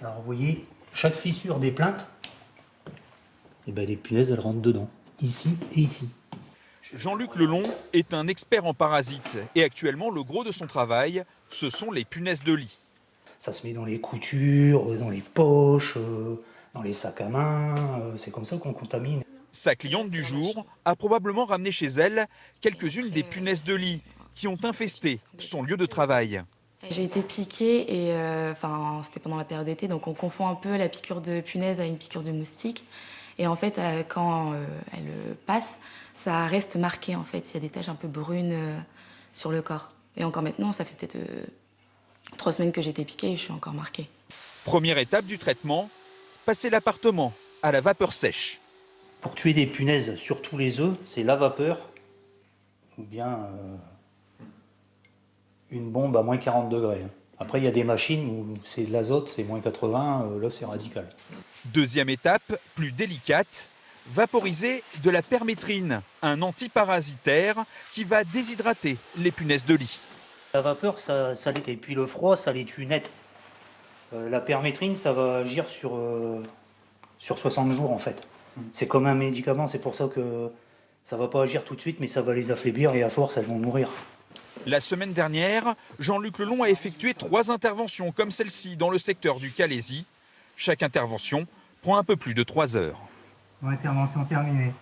Alors vous voyez, chaque fissure des plaintes, et ben les punaises elles rentrent dedans, ici et ici. Jean-Luc Lelon est un expert en parasites et actuellement le gros de son travail, ce sont les punaises de lit. Ça se met dans les coutures, dans les poches, dans les sacs à main, c'est comme ça qu'on contamine. Sa cliente du jour a probablement ramené chez elle quelques-unes des punaises de lit qui ont infesté son lieu de travail. J'ai été piquée et c'était pendant la période d'été, donc on confond un peu la piqûre de punaise à une piqûre de moustique. Et en fait, quand elle passe, ça reste marqué en fait. Il y a des taches un peu brunes sur le corps. Et encore maintenant, ça fait peut-être 3 semaines que j'ai été piquée et je suis encore marquée. Première étape du traitement, passer l'appartement à la vapeur sèche. Pour tuer des punaises, surtout les œufs, c'est la vapeur ou bien une bombe à moins 40 degrés. Après, il y a des machines où c'est de l'azote, c'est moins 80, là c'est radical. Deuxième étape, plus délicate, vaporiser de la permétrine, un antiparasitaire qui va déshydrater les punaises de lit. La vapeur, ça les... et puis le froid, ça les tue net. La permétrine, ça va agir sur 60 jours en fait. C'est comme un médicament, c'est pour ça que ça va pas agir tout de suite, mais ça va les affaiblir et à force, elles vont mourir. La semaine dernière, Jean-Luc Lelon a effectué 3 interventions comme celle-ci dans le secteur du Calaisis. Chaque intervention prend un peu plus de 3 heures. Intervention terminée.